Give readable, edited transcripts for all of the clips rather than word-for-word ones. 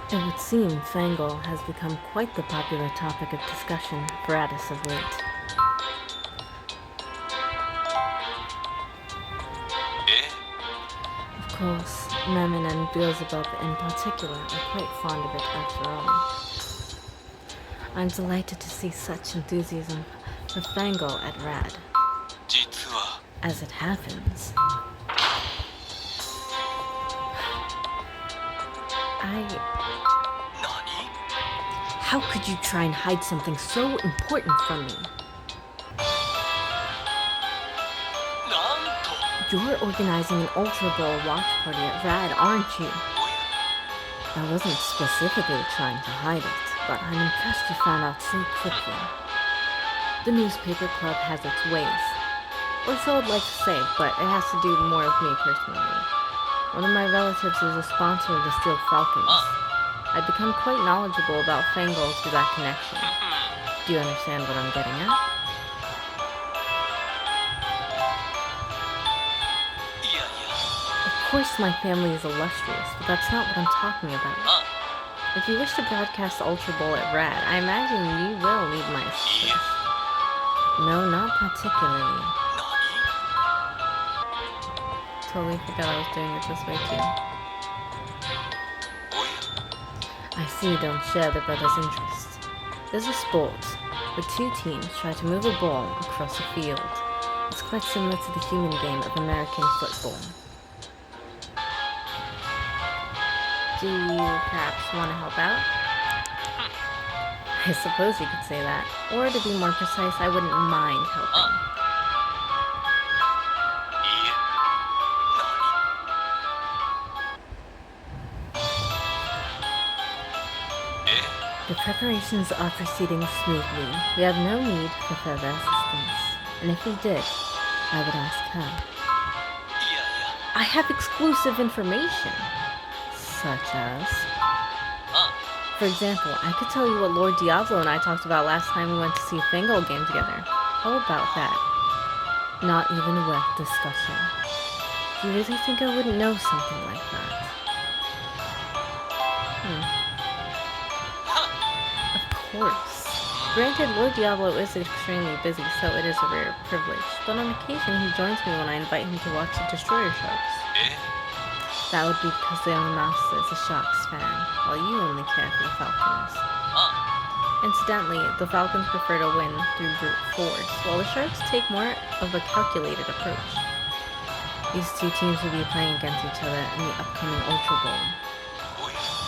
It would seem Fangle has become quite the popular topic of discussion for Addis of late. Of course, Mammon and Beelzebub in particular are quite fond of it after all. I'm delighted to see such enthusiasm for Fangle at RAD. As it happens, How could you try and hide something so important from me? You're organizing an Ultra Bowl watch party at RAD, aren't you? I wasn't specifically trying to hide it, but I'm impressed you found out so quickly. The newspaper club has its ways. Or so I'd like to say, but it has to do more with me personally. One of my relatives is a sponsor of the Steel Falcons. I've become quite knowledgeable about Fangle through that connection. Do you understand what I'm getting at? Of course my family is illustrious, but that's not what I'm talking about. If you wish to broadcast the Ultra Bowl at RAD, I imagine you will need my assistance. No, not particularly. Totally forgot I was doing it this way too. I see you don't share the brother's interest. There's a sport, where two teams try to move a ball across a field. It's quite similar to the human game of American football. Do you perhaps want to help out? I suppose you could say that. Or to be more precise, I wouldn't mind helping. The preparations are proceeding smoothly. We have no need for further assistance. And if we did, I would ask her. I have exclusive information. Such as? For example, I could tell you what Lord Diablo and I talked about last time we went to see a Fangle game together. How about that? Not even worth discussion. Do you really think I wouldn't know something like that? Of course. Granted, Lord Diablo is extremely busy, so it is a rare privilege. But on occasion, he joins me when I invite him to watch the Destroyer Sharks. That would be because the young master is a Sharks fan, while you only care for the Falcons. Incidentally, the Falcons prefer to win through brute force, while the Sharks take more of a calculated approach. These two teams will be playing against each other in the upcoming Ultra Bowl.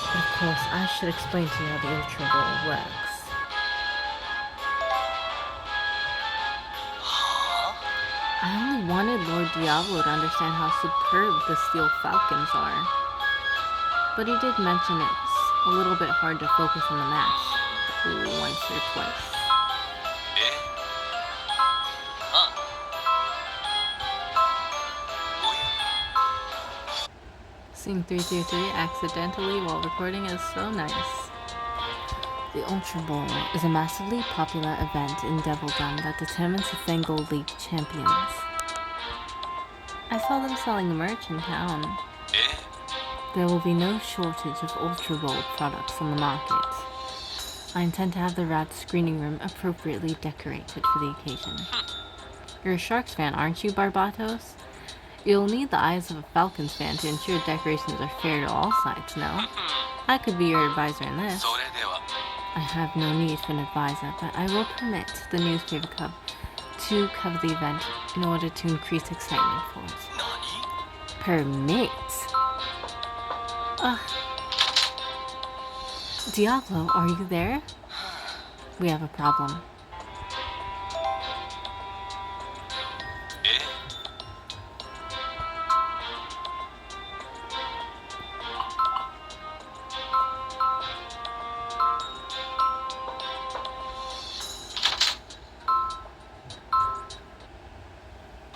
But of course, I should explain to you how the Ultra Bowl works. I only wanted Lord Diablo to understand how superb the Steel Falcons are. But he did mention it's a little bit hard to focus on the match once or twice. Seeing 333 accidentally while recording is so nice. The Ultra Bowl is a massively popular event in Devildom that determines the Fangle League champions. I saw them selling merch in town. There will be no shortage of Ultra Bowl products on the market. I intend to have the RAD screening room appropriately decorated for the occasion. You're a Sharks fan, aren't you, Barbatos? You'll need the eyes of a Falcons fan to ensure decorations are fair to all sides, no? I could be your advisor in this. I have no need for an advisor, but I will permit the newspaper club to cover the event in order to increase excitement for it. Permit? Diablo, are you there? We have a problem.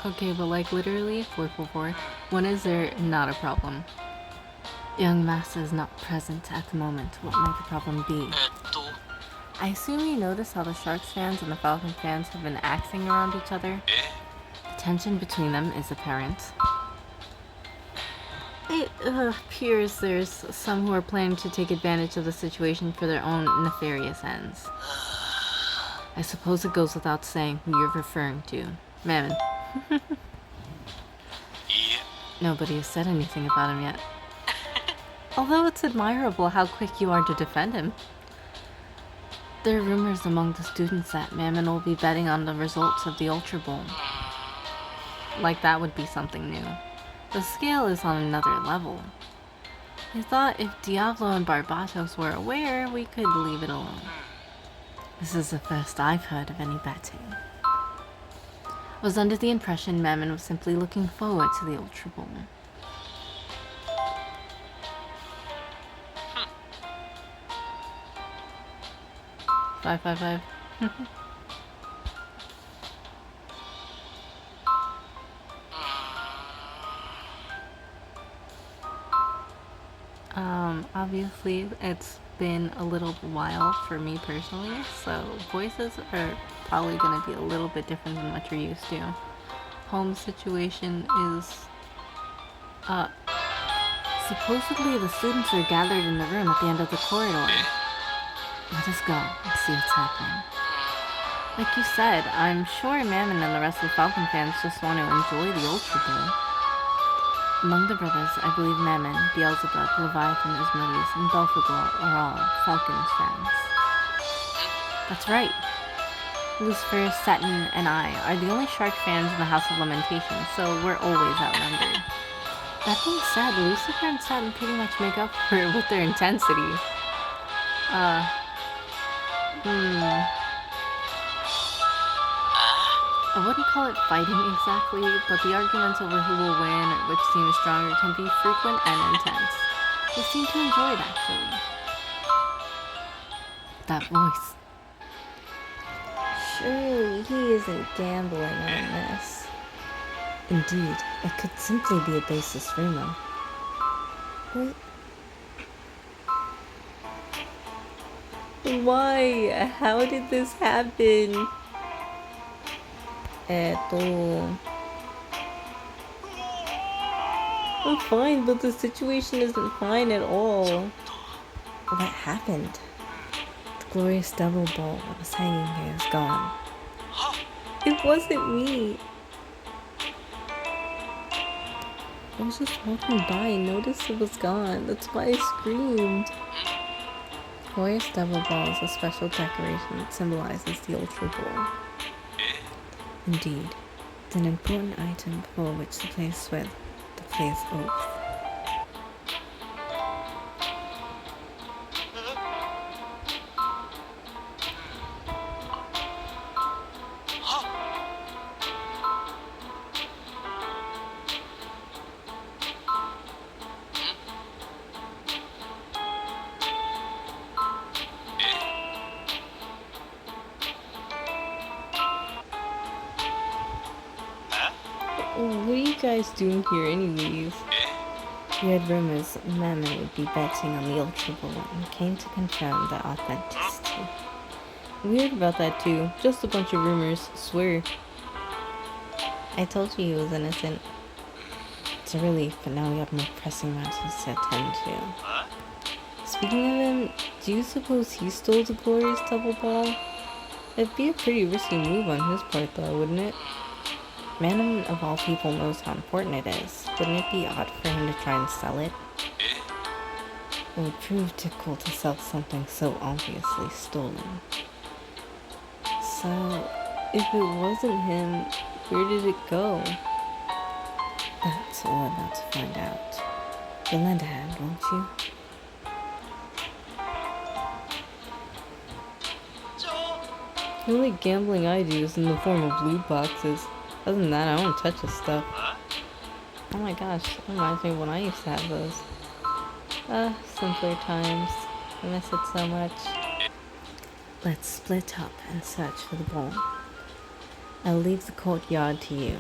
Okay, but like literally, 444, when is there not a problem? Young Master is not present at the moment. What might the problem be? I assume you notice how the Sharks fans and the Falcon fans have been axing around each other? The tension between them is apparent. It appears there's some who are planning to take advantage of the situation for their own nefarious ends. I suppose it goes without saying who you're referring to. Mammon. Nobody has said anything about him yet. Although it's admirable how quick you are to defend him. There are rumors among the students that Mammon will be betting on the results of the Ultra Bowl. Like that would be something new. The scale is on another level. I thought if Diablo and Barbatos were aware, we could leave it alone. This is the first I've heard of any betting. I was under the impression Mammon was simply looking forward to the Ultra Bowl. 555. Obviously it's been a little while for me personally, so voices are probably going to be a little bit different than what you're used to. Home situation is, supposedly the students are gathered in the room at the end of the corridor. Let us go and see what's happening. Like you said, I'm sure Mammon and the rest of the Falcon fans just want to enjoy the Ultra Bowl. Among the brothers, I believe Mammon, Beelzebub, Leviathan, Asmodeus, and Belphegor are all Falcons fans. That's right. Lucifer, Satin, and I are the only Shark fans in the House of Lamentation, so we're always outnumbered. That being said, Lucifer and Satin pretty much make up for it with their intensity. I wouldn't call it fighting exactly, but the arguments over who will win or which team is stronger can be frequent and intense. They seem to enjoy it, actually. That voice. Surely he isn't gambling on this. Indeed, it could simply be a baseless rumor. What? Why? How did this happen? I'm fine, but the situation isn't fine at all. What happened? The glorious double ball that was hanging here is gone. It wasn't me. I was just walking by and noticed it was gone. That's why I screamed. The glorious double ball is a special decoration that symbolizes the Ultra Bowl. Indeed, it's an important item before which the players swear the player's oath. What are you guys doing here anyways? We had rumors Mammon would be betting on the Ultra Bowl and came to confirm their authenticity. We heard about that too. Just a bunch of rumors, swear. I told you he was innocent. It's a relief, but now we have more pressing matters to attend to. Speaking of him, do you suppose he stole the glorious double ball? It'd be a pretty risky move on his part though, wouldn't it? Mammon of all people knows how important it is. Wouldn't it be odd for him to try and sell it? It would prove difficult to sell something so obviously stolen. So, if it wasn't him, where did it go? That's what we're about to find out. You'll lend a hand, won't you? The only gambling I do is in the form of loot boxes. Other than that, I don't touch this stuff. Oh my gosh, that reminds me of when I used to have those. Simpler times. I miss it so much. Let's split up and search for the ball. I'll leave the courtyard to you.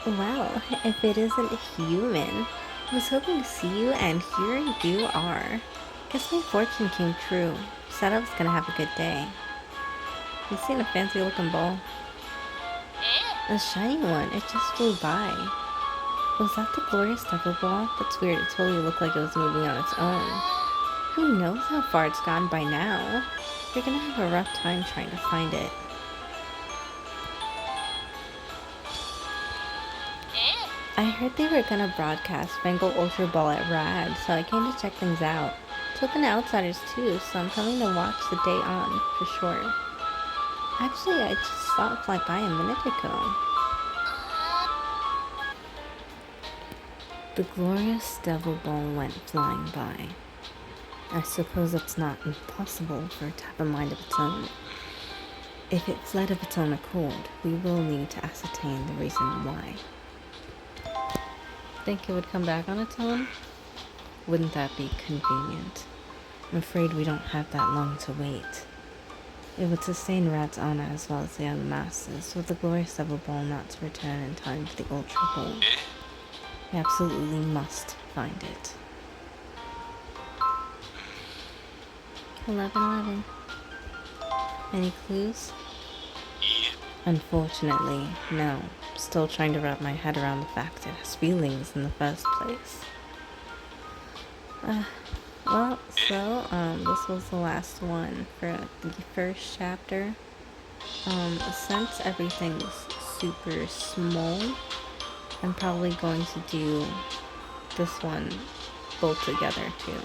Well, if it isn't human. I was hoping to see you, and here you are. Guess my fortune came true. Said I was gonna have a good day. You seen a fancy looking ball? A shiny one. It just flew by. Was that the glorious devil ball? That's weird. It totally looked like it was moving on its own. Who knows how far it's gone by now? You're gonna have a rough time trying to find it. I heard they were gonna broadcast Bengal Ultra Ball at RAD, so I came to check things out. It's open to outsiders too, so I'm coming to watch the day on, for sure. Actually, I just saw it fly by a minute ago. The glorious devil ball went flying by. I suppose it's not impossible for it to have a mind of its own. If it fled of its own accord, we will need to ascertain the reason why. Think it would come back on its own? Wouldn't that be convenient? I'm afraid we don't have that long to wait. It would sustain Rat's honor as well as the other masters, with the glorious devil ball not to return in time for the Ultra Bowl. We absolutely must find it. 11:11. Any clues? Unfortunately, no. Still trying to wrap my head around the fact it has feelings in the first place. This was the last one for the first chapter. Since everything's super small, I'm probably going to do this one both together too.